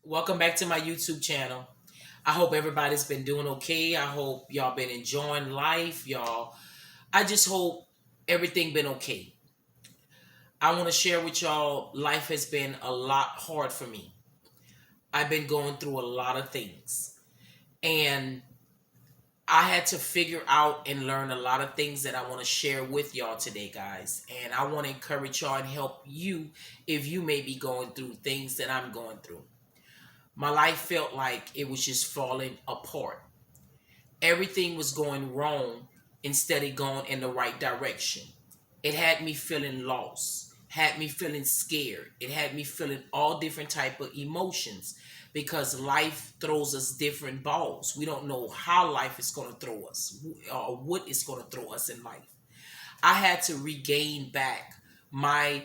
Welcome back to my YouTube channel. I hope everybody's been doing okay. I hope y'all been enjoying life, y'all. I just hope everything been okay. I want to share with y'all life has been a lot hard for me. I've been going through a lot of things. And I had to figure out and learn a lot of things that I want to share with y'all today, guys. And I want to encourage y'all and help you if you may be going through things that I'm going through. My life felt like it was just falling apart. Everything was going wrong instead of going in the right direction. It had me feeling lost, had me feeling scared. It had me feeling all different type of emotions because life throws us different balls. We don't know how life is going to throw us or what is going to throw us in life. I had to regain back my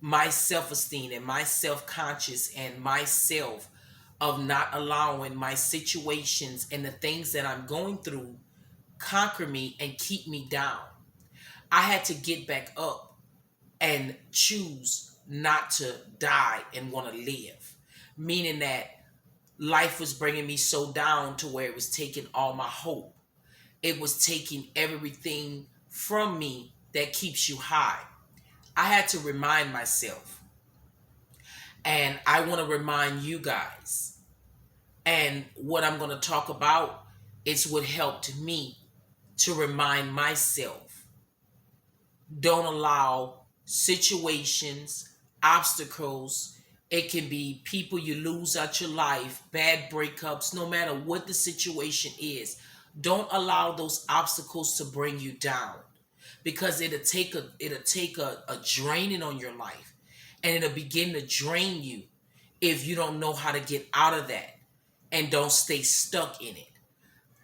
my self-esteem and my self-conscious and myself of not allowing my situations and the things that I'm going through conquer me and keep me down. I had to get back up and choose not to die and want to live. Meaning that life was bringing me so down to where it was taking all my hope. It was taking everything from me that keeps you high. I had to remind myself, and I want to remind you guys. And what I'm going to talk about is what helped me to remind myself. Don't allow situations, obstacles, it can be people you lose out your life, bad breakups, no matter what the situation is. Don't allow those obstacles to bring you down because it'll take a draining on your life and it'll begin to drain you if you don't know how to get out of that and don't stay stuck in it.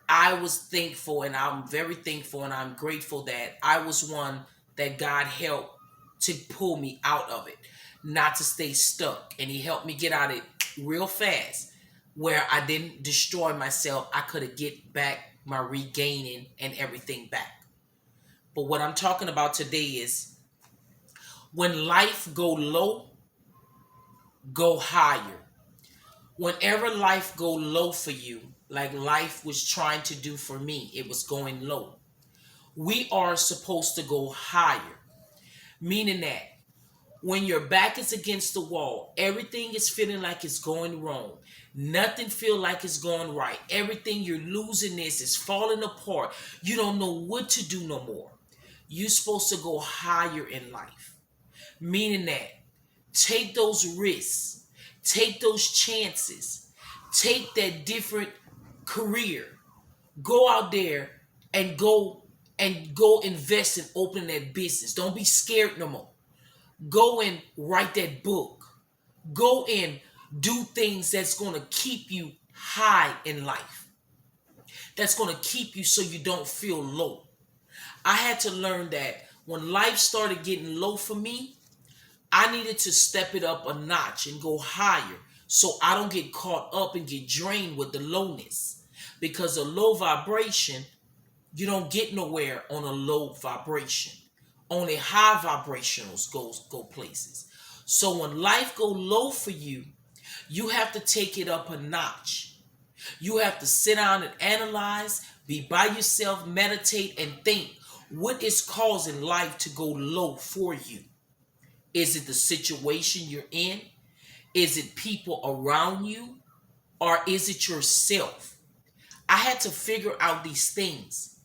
I was thankful and I'm very thankful and I'm grateful that I was one that God helped to pull me out of it, not to stay stuck. And He helped me get out of it real fast where I didn't destroy myself. I could have get back my regaining and everything back. But what I'm talking about today is when life go low, go higher. Whenever life go low for you, like life was trying to do for me, it was going low. We are supposed to go higher, meaning that when your back is against the wall, everything is feeling like it's going wrong. Nothing feel like it's going right. Everything you're losing this is falling apart. You don't know what to do no more. You're supposed to go higher in life, meaning that take those risks, take those chances, take that different career, go out there and go invest in opening that business. Don't be scared no more. Go and write that book. Go and do things that's going to keep you high in life. That's going to keep you so you don't feel low. I had to learn that when life started getting low for me, I needed to step it up a notch and go higher so I don't get caught up and get drained with the lowness. Because a low vibration, you don't get nowhere on a low vibration. Only high vibrationals go places. So when life go low for you, you have to take it up a notch. You have to sit down and analyze, be by yourself, meditate, and think what is causing life to go low for you. Is it the situation you're in? Is it people around you? Or is it yourself? I had to figure out these things.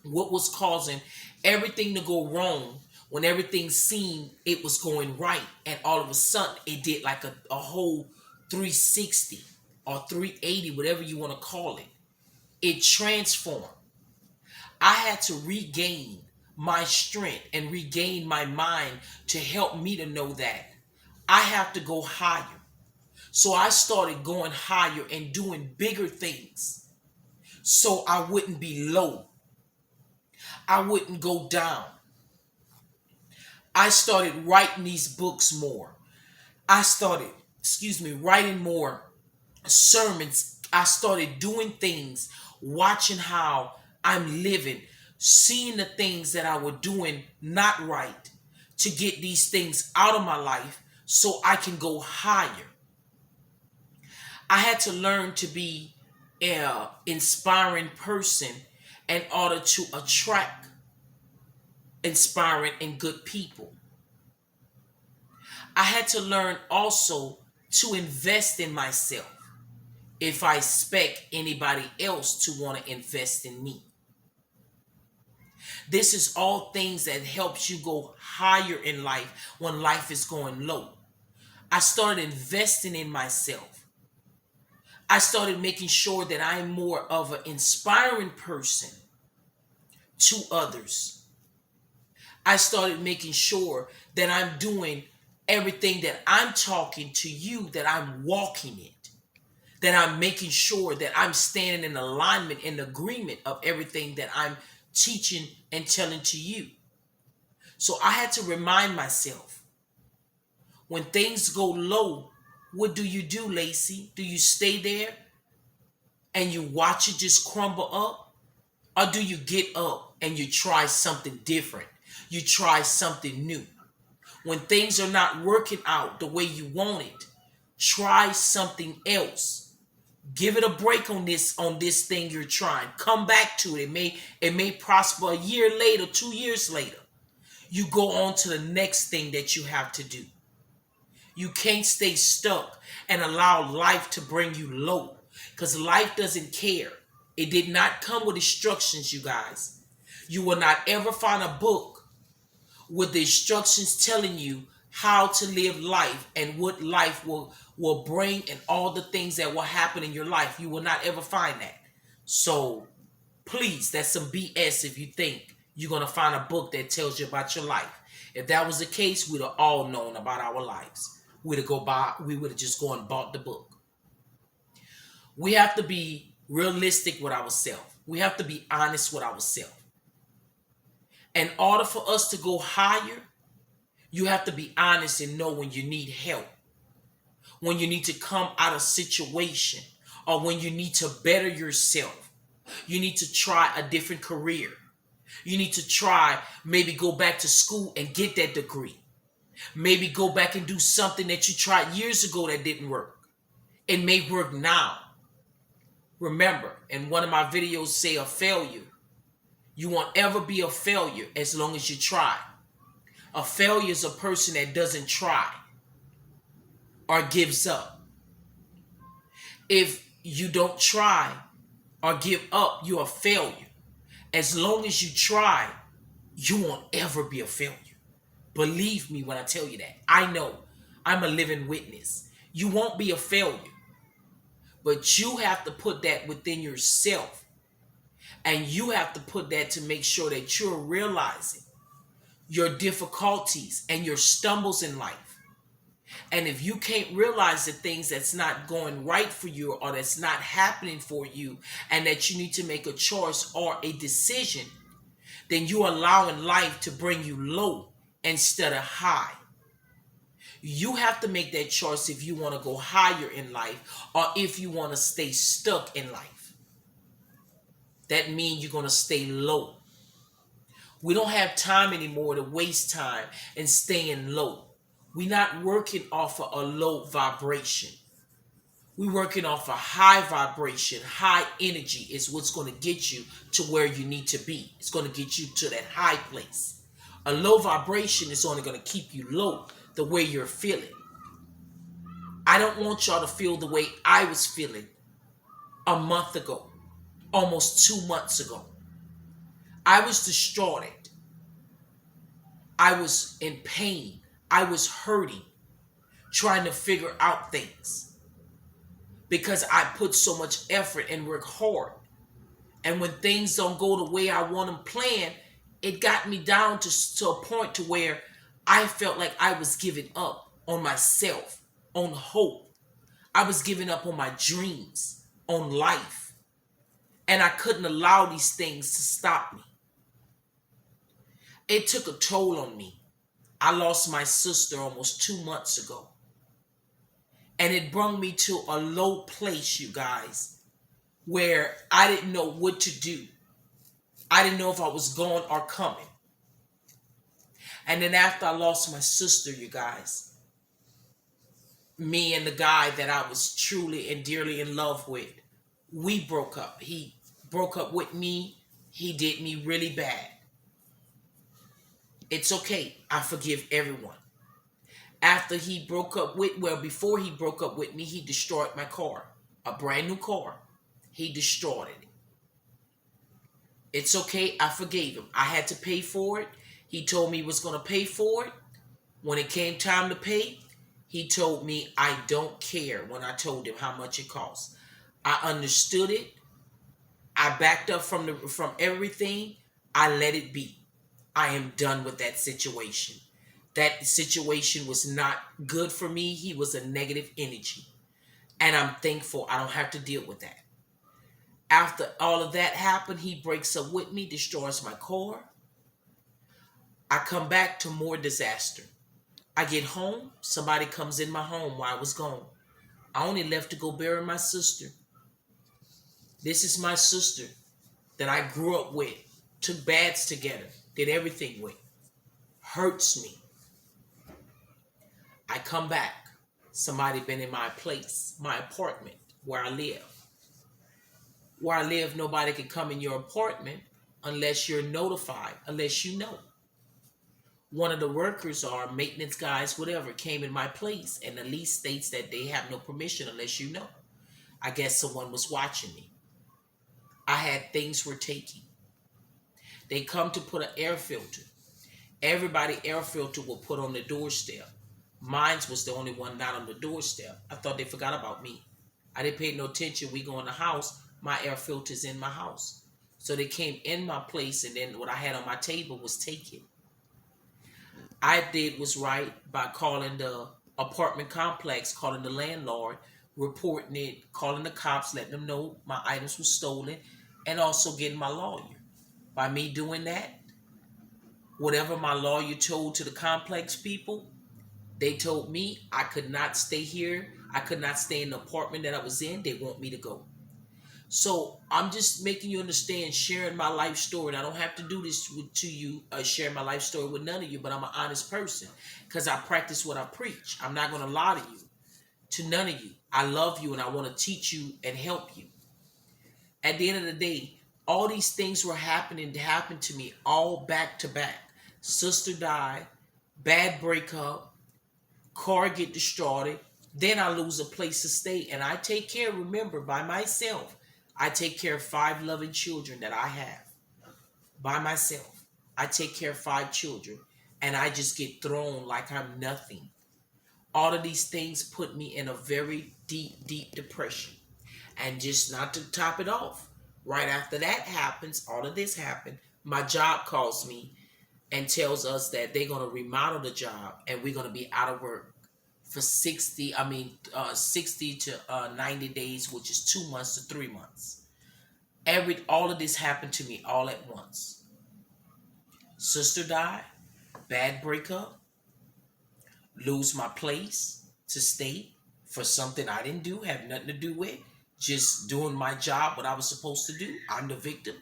What was causing everything to go wrong when everything seemed it was going right. And all of a sudden it did like a whole 360 or 380, whatever you want to call it. It transformed. I had to regain my strength and regain my mind to help me to know that I have to go higher. So I started going higher and doing bigger things so I wouldn't be low. I wouldn't go down. I started writing these books more. I started, writing more sermons. I started doing things, watching how I'm living, seeing the things that I was doing not right to get these things out of my life so I can go higher. I had to learn to be an inspiring person in order to attract inspiring and good people. I had to learn also to invest in myself if I expect anybody else to want to invest in me. This is all things that helps you go higher in life when life is going low. I started investing in myself. I started making sure that I'm more of an inspiring person to others. I started making sure that I'm doing everything that I'm talking to you, that I'm walking it, that I'm making sure that I'm standing in alignment, in agreement of everything that I'm teaching and telling to you. So I had to remind myself, when things go low, what do, Lacey? Do you stay there and you watch it just crumble up? Or do you get up and you try something different? You try something new. When things are not working out the way you want it, try something else. Give it a break on this thing you're trying. Come back to it. It may prosper a year later, 2 years later. You go on to the next thing that you have to do. You can't stay stuck and allow life to bring you low, because life doesn't care. It did not come with instructions, you guys. You will not ever find a book with the instructions telling you how to live life and what life will bring and all the things that will happen in your life. You will not ever find that. So please, that's some BS if you think you're going to find a book that tells you about your life. If that was the case, we'd have all known about our lives. We would have just gone and bought the book. We have to be realistic with ourselves. We have to be honest with ourselves. In order for us to go higher, you have to be honest and know when you need help, when you need to come out of situation, or when you need to better yourself. You need to try a different career. You need to try, maybe go back to school and get that degree. Maybe go back and do something that you tried years ago that didn't work. It may work now. Remember, in one of my videos, say a failure. You won't ever be a failure as long as you try. A failure is a person that doesn't try or gives up. If you don't try or give up, you're a failure. As long as you try, you won't ever be a failure. Believe me when I tell you that. I know. I'm a living witness. You won't be a failure. But you have to put that within yourself. And you have to put that to make sure that you're realizing your difficulties and your stumbles in life. And if you can't realize the things that's not going right for you or that's not happening for you, and that you need to make a choice or a decision, then you're allowing life to bring you low instead of high. You have to make that choice if you want to go higher in life or if you want to stay stuck in life. That means you're going to stay low. We don't have time anymore to waste time and staying low. We're not working off of a low vibration. We're working off a high vibration. High energy is what's going to get you to where you need to be. It's going to get you to that high place. A low vibration is only going to keep you low the way you're feeling. I don't want y'all to feel the way I was feeling a month ago, almost 2 months ago. I was distraught. I was in pain. I was hurting, trying to figure out things because I put so much effort and work hard. And when things don't go the way I want them planned, it got me down to a point to where I felt like I was giving up on myself, on hope. I was giving up on my dreams, on life. And I couldn't allow these things to stop me. It took a toll on me. I lost my sister almost 2 months ago. And it brought me to a low place, you guys, where I didn't know what to do. I didn't know if I was going or coming. And then after I lost my sister, you guys, Me and the guy that I was truly and dearly in love with, we broke up. He broke up with me. He did me really bad. It's okay. I forgive everyone. After he broke up with, well, before he broke up with me, he destroyed my car, a brand new car. He destroyed it. It's okay. I forgave him. I had to pay for it. He told me he was going to pay for it. When it came time to pay, he told me I don't care when I told him how much it cost. I understood it. I backed up from everything. I let it be. I am done with that situation. That situation was not good for me. He was a negative energy. And I'm thankful I don't have to deal with that. After all of that happened, he breaks up with me, destroys my car. I come back to more disaster. I get home, somebody comes in my home while I was gone. I only left to go bury my sister. This is my sister that I grew up with, took baths together, did everything with. Hurts me. I come back. Somebody been in my place, my apartment, where I live. Where I live, nobody can come in your apartment unless you're notified, unless you know. One of the workers or maintenance guys, whatever, came in my place, and the lease states that they have no permission unless you know. I guess someone was watching me. I had things were taking. They come to put an air filter. Everybody air filter will put on the doorstep. Mine was the only one not on the doorstep. I thought they forgot about me. I didn't pay no attention. We go in the house. My air filter's in my house. So they came in my place, and then what I had on my table was taken. I did was right by calling the apartment complex, calling the landlord, reporting it, calling the cops, letting them know my items were stolen, and also getting my lawyer. By me doing that, whatever my lawyer told to the complex people, they told me I could not stay here. I could not stay in the apartment that I was in. They want me to go. So I'm just making you understand, sharing my life story. And I don't have to do this to you, share my life story with none of you, but I'm an honest person because I practice what I preach. I'm not going to lie to you, to none of you. I love you and I want to teach you and help you. At the end of the day, all these things were happening to happen to me all back to back. Sister died, bad breakup, car get destroyed, then I lose a place to stay. And I take care, remember, by myself. I take care of 5 loving children that I have by myself. I take care of 5 children and I just get thrown like I'm nothing. All of these things put me in a very deep, deep depression. And just not to top it off, right after that happens, all of this happened, my job calls me and tells us that they're going to remodel the job and we're going to be out of work for 60 to 90 days, which is 2 months to 3 months. All of this happened to me all at once. Sister died, bad breakup, lose my place to stay for something I didn't do, have nothing to do with, just doing my job, what I was supposed to do. I'm the victim.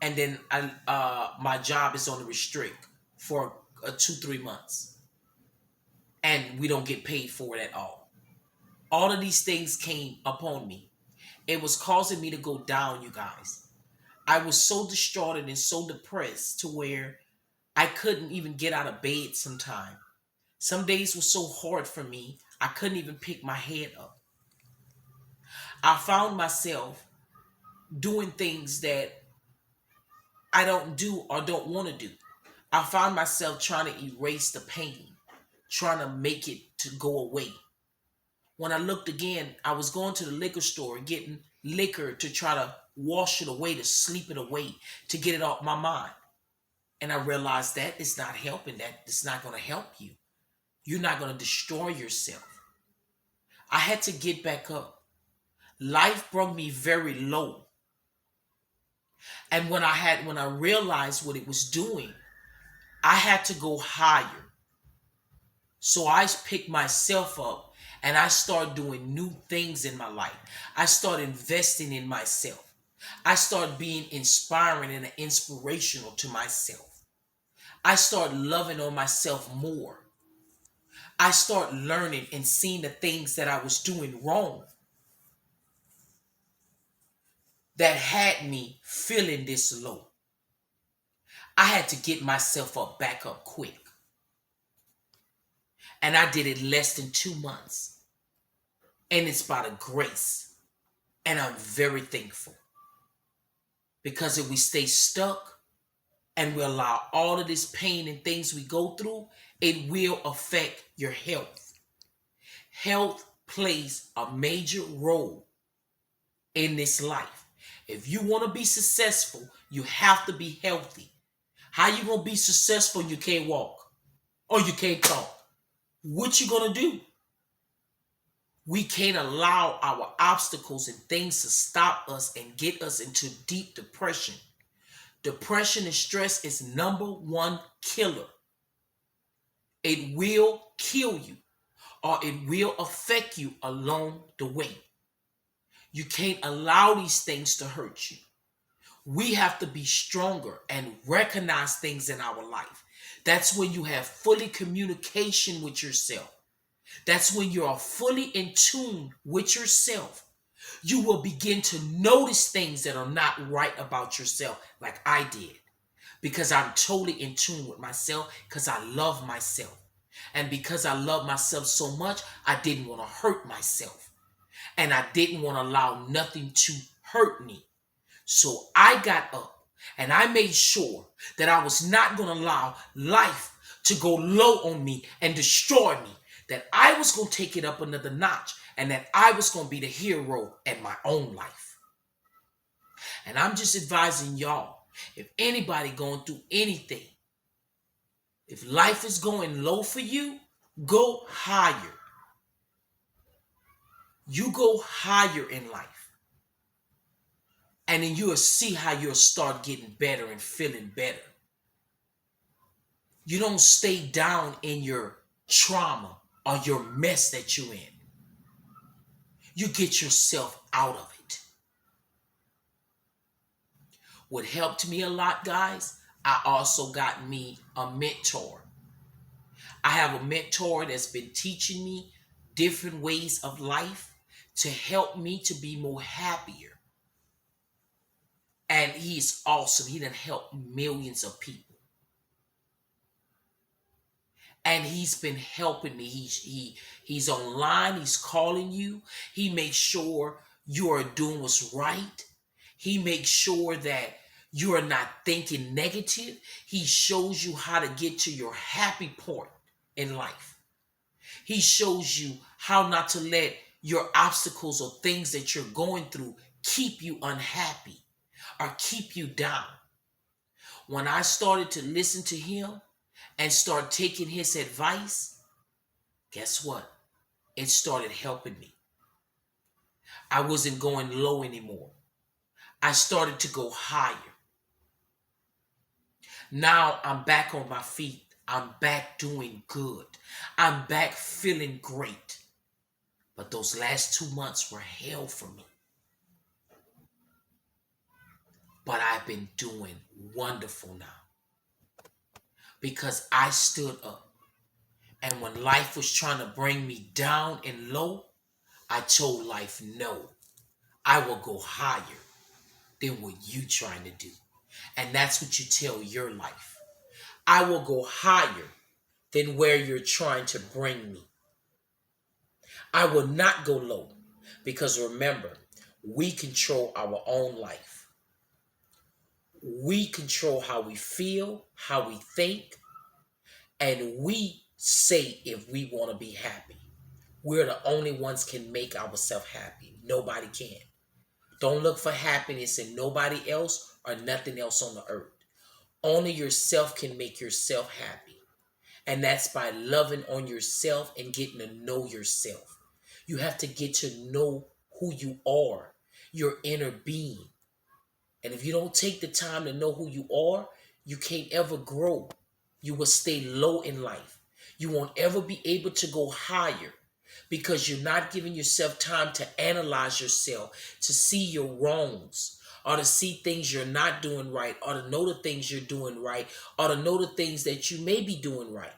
And then my job is on the restrict for 2-3 months. And we don't get paid for it at all. All of these things came upon me. It was causing me to go down, you guys. I was so distraught and so depressed to where I couldn't even get out of bed sometime. Some days were so hard for me, I couldn't even pick my head up. I found myself doing things that I don't do or don't want to do. I found myself trying to erase the pain, trying to make it to go away. When I looked again, I was going to the liquor store and getting liquor to try to wash it away, to sleep it away, to get it off my mind. And I realized that it's not helping, that it's not going to help you. You're not going to destroy yourself. I had to get back up. Life brought me very low. And when I realized what it was doing, I had to go higher. So I picked myself up and I started doing new things in my life. I started investing in myself. I started being inspiring and inspirational to myself. I started loving on myself more. I start learning and seeing the things that I was doing wrong that had me feeling this low. I had to get myself up back up quick. And I did it less than 2 months. And it's by the grace. And I'm very thankful. Because if we stay stuck and we allow all of this pain and things we go through, it will affect your health. Health plays a major role in this life. If you want to be successful, you have to be healthy. How you going to be successful when you can't walk or you can't talk? What you going to do? We can't allow our obstacles and things to stop us and get us into deep depression. Depression and stress is #1 killer. It will kill you or it will affect you along the way. You can't allow these things to hurt you. We have to be stronger and recognize things in our life. That's when you have fully communication with yourself. That's when you are fully in tune with yourself. You will begin to notice things that are not right about yourself, like I did, because I'm totally in tune with myself, because I love myself. And because I love myself so much, I didn't want to hurt myself. And I didn't want to allow nothing to hurt me. So I got up and I made sure that I was not going to allow life to go low on me and destroy me. That I was going to take it up another notch and that I was going to be the hero in my own life. And I'm just advising y'all, if anybody going through anything, if life is going low for you, go higher. You go higher in life. And then you'll see how you'll start getting better and feeling better. You don't stay down in your trauma or your mess that you're in. You get yourself out of it. What helped me a lot, guys, I also got me a mentor. I have a mentor that's been teaching me different ways of life to help me to be more happier. And he's awesome. He done helped millions of people. And he's been helping me. He's online. He's calling you. He makes sure you are doing what's right. He makes sure that you are not thinking negative. He shows you how to get to your happy point in life. He shows you how not to let your obstacles or things that you're going through keep you unhappy or keep you down. When I started to listen to him and start taking his advice, guess what? It started helping me. I wasn't going low anymore. I started to go higher. Now I'm back on my feet. I'm back doing good. I'm back feeling great. But those last 2 months were hell for me. But I've been doing wonderful now. Because I stood up. And when life was trying to bring me down and low, I told life, no, I will go higher than what you trying to do. And that's what you tell your life. I will go higher than where you're trying to bring me. I will not go low. Because remember, we control our own life. We control how we feel, how we think, and we say if we want to be happy. We're the only ones can make ourselves happy. Nobody can. Don't look for happiness in nobody else or nothing else on the earth. Only yourself can make yourself happy. And that's by loving on yourself and getting to know yourself. You have to get to know who you are, your inner being. And if you don't take the time to know who you are, you can't ever grow. You will stay low in life. You won't ever be able to go higher because you're not giving yourself time to analyze yourself, to see your wrongs, or to see things you're not doing right, or to know the things you're doing right, or to know the things that you may be doing right.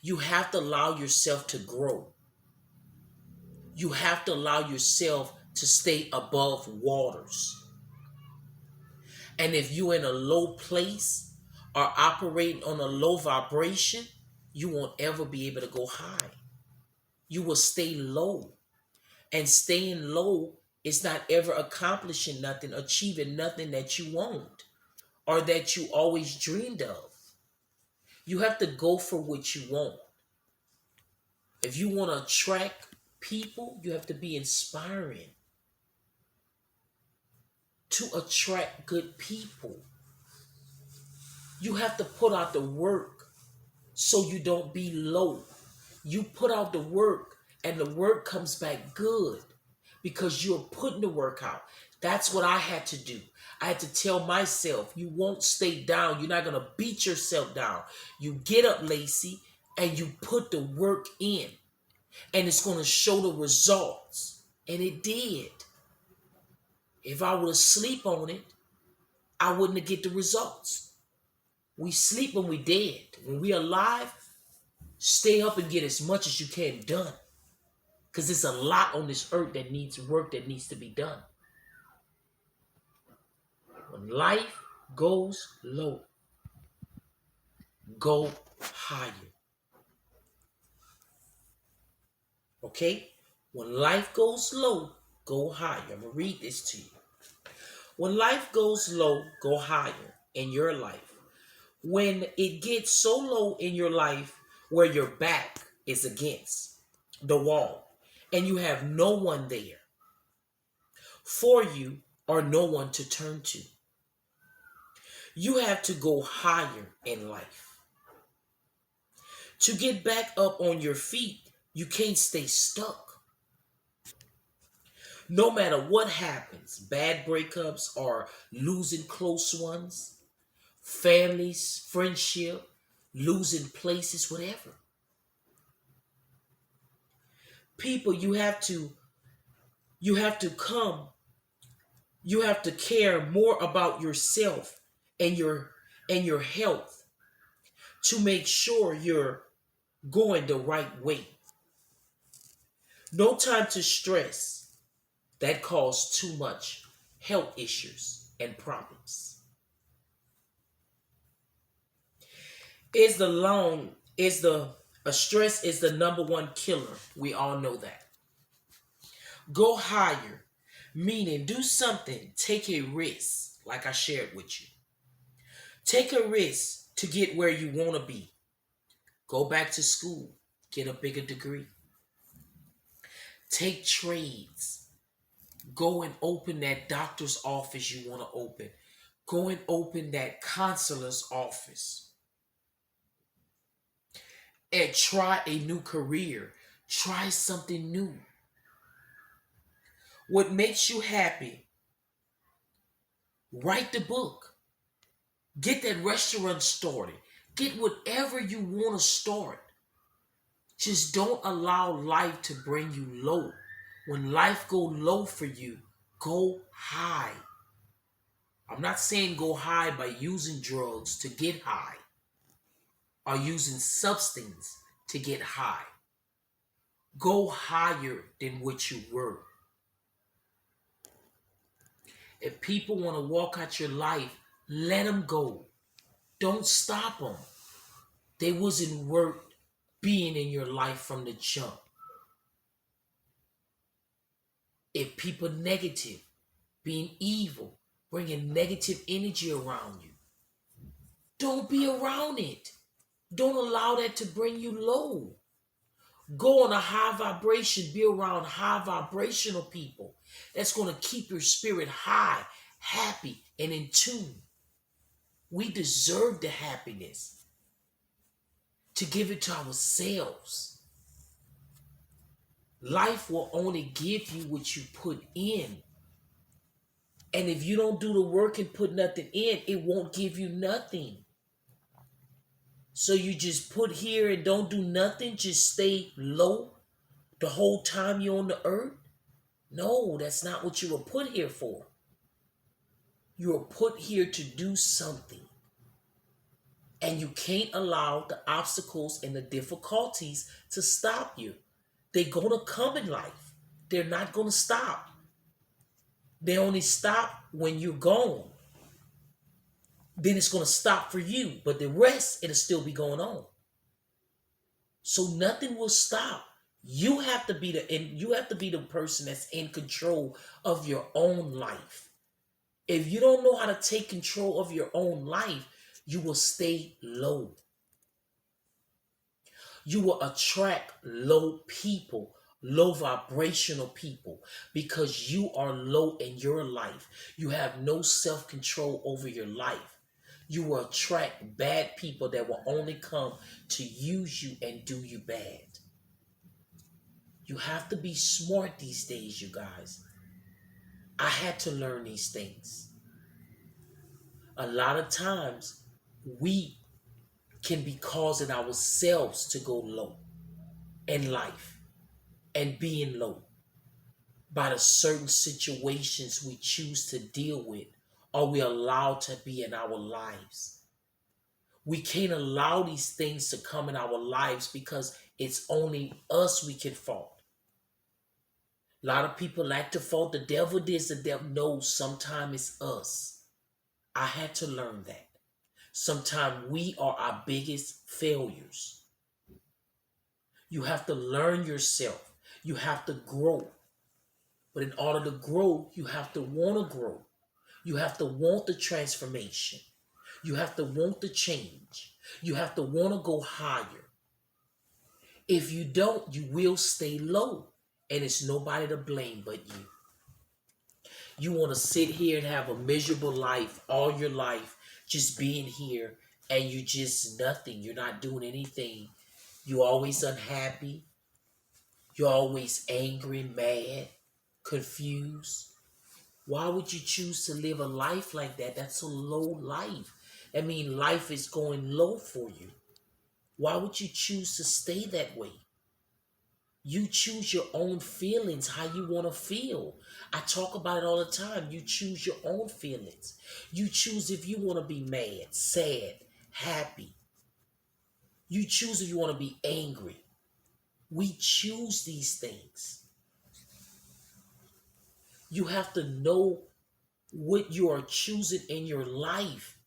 You have to allow yourself to grow. You have to allow yourself to stay above waters. And if you're in a low place or operating on a low vibration, you won't ever be able to go high. You will stay low. And staying low is not ever accomplishing nothing, achieving nothing that you want or that you always dreamed of. You have to go for what you want. If you want to attract people, you have to be inspiring to attract good people. You have to put out the work so you don't be low. You put out the work and the work comes back good because you're putting the work out. That's what I had to do. I had to tell myself, you won't stay down. You're not going to beat yourself down. You get up, Lacey, and you put the work in. And it's going to show the results. And it did. If I would have sleep on it, I wouldn't have get the results. We sleep when we dead. When we alive, stay up and get as much as you can done. Because there's a lot on this earth that needs work that needs to be done. When life goes low, go higher. Okay? When life goes low, go higher. I'm going to read this to you. When life goes low, go higher in your life. When it gets so low in your life where your back is against the wall and you have no one there for you or no one to turn to, you have to go higher in life. To get back up on your feet, you can't stay stuck. No matter what happens, bad breakups or losing close ones, families, friendship, losing places, whatever. People, you have to care more about yourself and your health to make sure you're going the right way. No time to stress. That causes too much health issues and problems. Stress is the number one killer. We all know that. Go higher, meaning do something, take a risk, like I shared with you. Take a risk to get where you want to be. Go back to school, get a bigger degree. Take trades. Go and open that doctor's office you want to open. Go and open that consular's office. And try a new career. Try something new. What makes you happy? Write the book. Get that restaurant started. Get whatever you want to start. Just don't allow life to bring you low. When life go low for you, go high. I'm not saying go high by using drugs to get high or using substance to get high. Go higher than what you were. If people want to walk out your life, let them go. Don't stop them. They wasn't worth being in your life from the jump. If people negative, being evil, bringing negative energy around you, don't be around it. Don't allow that to bring you low. Go on a high vibration. Be around high vibrational people. That's going to keep your spirit high, happy, and in tune. We deserve the happiness to give it to ourselves. Life will only give you what you put in. And if you don't do the work and put nothing in, it won't give you nothing. So you just put here and don't do nothing, just stay low the whole time you're on the earth? No, that's not what you were put here for. You were put here to do something. And you can't allow the obstacles and the difficulties to stop you. They're going to come in life. They're not going to stop. They only stop when you're gone. Then it's going to stop for you. But the rest, it'll still be going on. So nothing will stop. You have to be the person that's in control of your own life. If you don't know how to take control of your own life, you will stay low. You will attract low people, low vibrational people, because you are low in your life. You have no self control over your life. You will attract bad people that will only come to use you and do you bad. You have to be smart these days, you guys. I had to learn these things. A lot of times, we can be causing ourselves to go low in life and being low by the certain situations we choose to deal with or we allow to be in our lives. We can't allow these things to come in our lives because it's only us we can fault. A lot of people like to fault the devil this, the devil. No, sometimes it's us. I had to learn that. Sometimes we are our biggest failures. You have to learn yourself. You have to grow. But in order to grow, you have to want to grow. You have to want the transformation. You have to want the change. You have to want to go higher. If you don't, you will stay low. And it's nobody to blame but you. You want to sit here and have a miserable life all your life, just being here, and you just nothing. You're not doing anything. You're always unhappy. You're always angry, mad, confused. Why would you choose to live a life like that? That's a low life. I mean, life is going low for you. Why would you choose to stay that way? You choose your own feelings, how you want to feel. I talk about it all the time. You choose your own feelings. You choose if you want to be mad, sad, happy. You choose if you want to be angry. We choose these things. You have to know what you are choosing in your life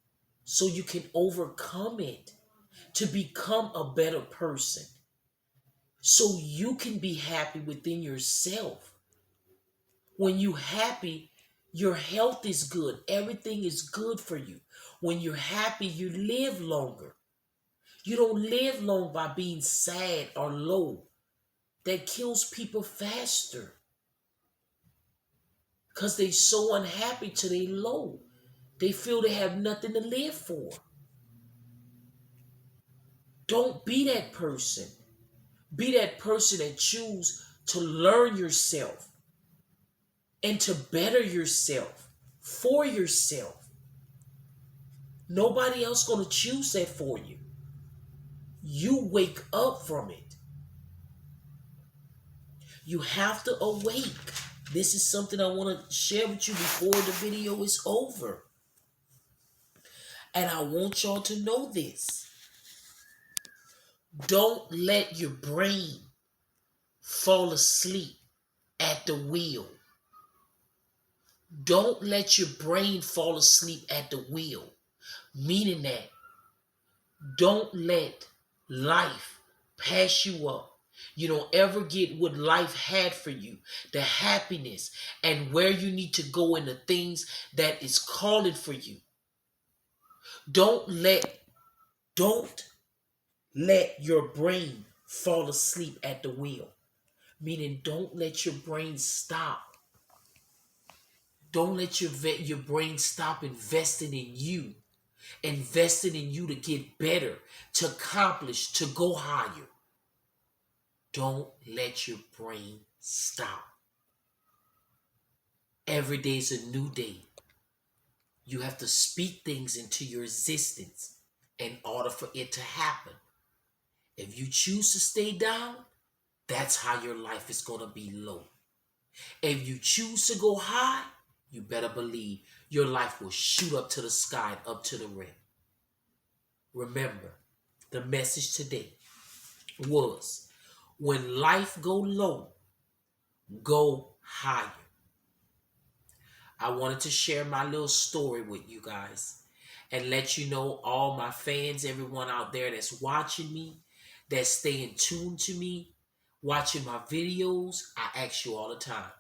so you can overcome it, to become a better person, so you can be happy within yourself. When you're happy, your health is good. Everything is good for you. When you're happy, you live longer. You don't live long by being sad or low. That kills people faster because they're so unhappy till they low. They feel they have nothing to live for. Don't be that person. Be that person that choose to learn yourself and to better yourself for yourself. Nobody else going to choose that for you. You wake up from it. You have to awake. This is something I want to share with you before the video is over. And I want y'all to know this. Don't let your brain fall asleep at the wheel. Don't let your brain fall asleep at the wheel. Meaning that don't let life pass you up. You don't ever get what life had for you, the happiness and where you need to go and the things that is calling for you. Don't let your brain fall asleep at the wheel. Meaning don't let your brain stop. Don't let your brain stop investing in you. Investing in you to get better, to accomplish, to go higher. Don't let your brain stop. Every day is a new day. You have to speak things into your existence in order for it to happen. If you choose to stay down, that's how your life is going to be low. If you choose to go high, you better believe your life will shoot up to the sky, up to the rim. Remember, the message today was when life go low, go higher. I wanted to share my little story with you guys and let you know, all my fans, everyone out there that's watching me, that's staying tuned to me, watching my videos. I ask you all the time,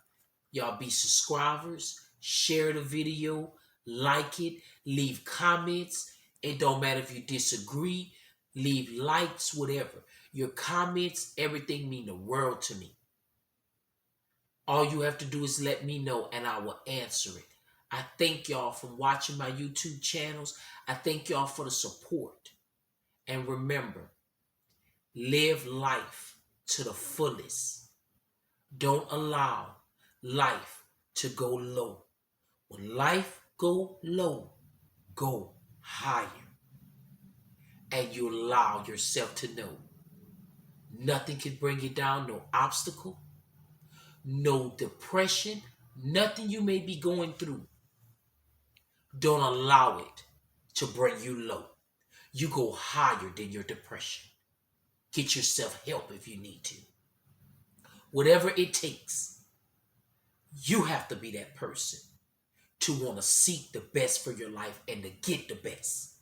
y'all be subscribers, share the video, like it, leave comments. It don't matter if you disagree, leave likes, whatever. Your comments, everything mean the world to me. All you have to do is let me know and I will answer it. I thank y'all for watching my YouTube channels. I thank y'all for the support. And remember, live life to the fullest. Don't allow life to go low. When life go low, go higher. And you allow yourself to know nothing can bring you down, no obstacle, no depression, nothing you may be going through. Don't allow it to bring you low. You go higher than your depression. Get yourself help if you need to. Whatever it takes, you have to be that person to want to seek the best for your life and to get the best.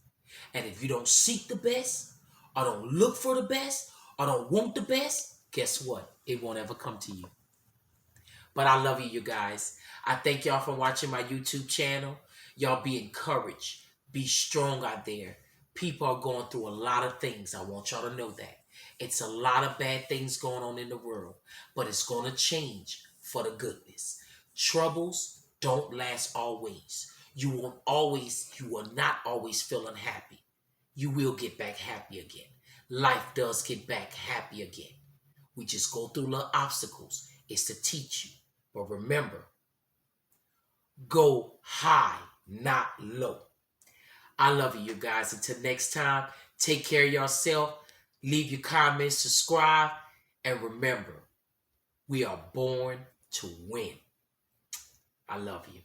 And if you don't seek the best, or don't look for the best, or don't want the best, guess what? It won't ever come to you. But I love you guys. I thank y'all for watching my YouTube channel. Y'all be encouraged. Be strong out there. People are going through a lot of things. I want y'all to know that. It's a lot of bad things going on in the world, but it's going to change for the goodness. Troubles don't last always. You will not always feel unhappy. You will get back happy again. Life does get back happy again. We just go through little obstacles. It's to teach you. But remember, go high, not low. I love you guys. Until next time, take care of yourself. Leave your comments, subscribe, and remember, we are born to win. I love you.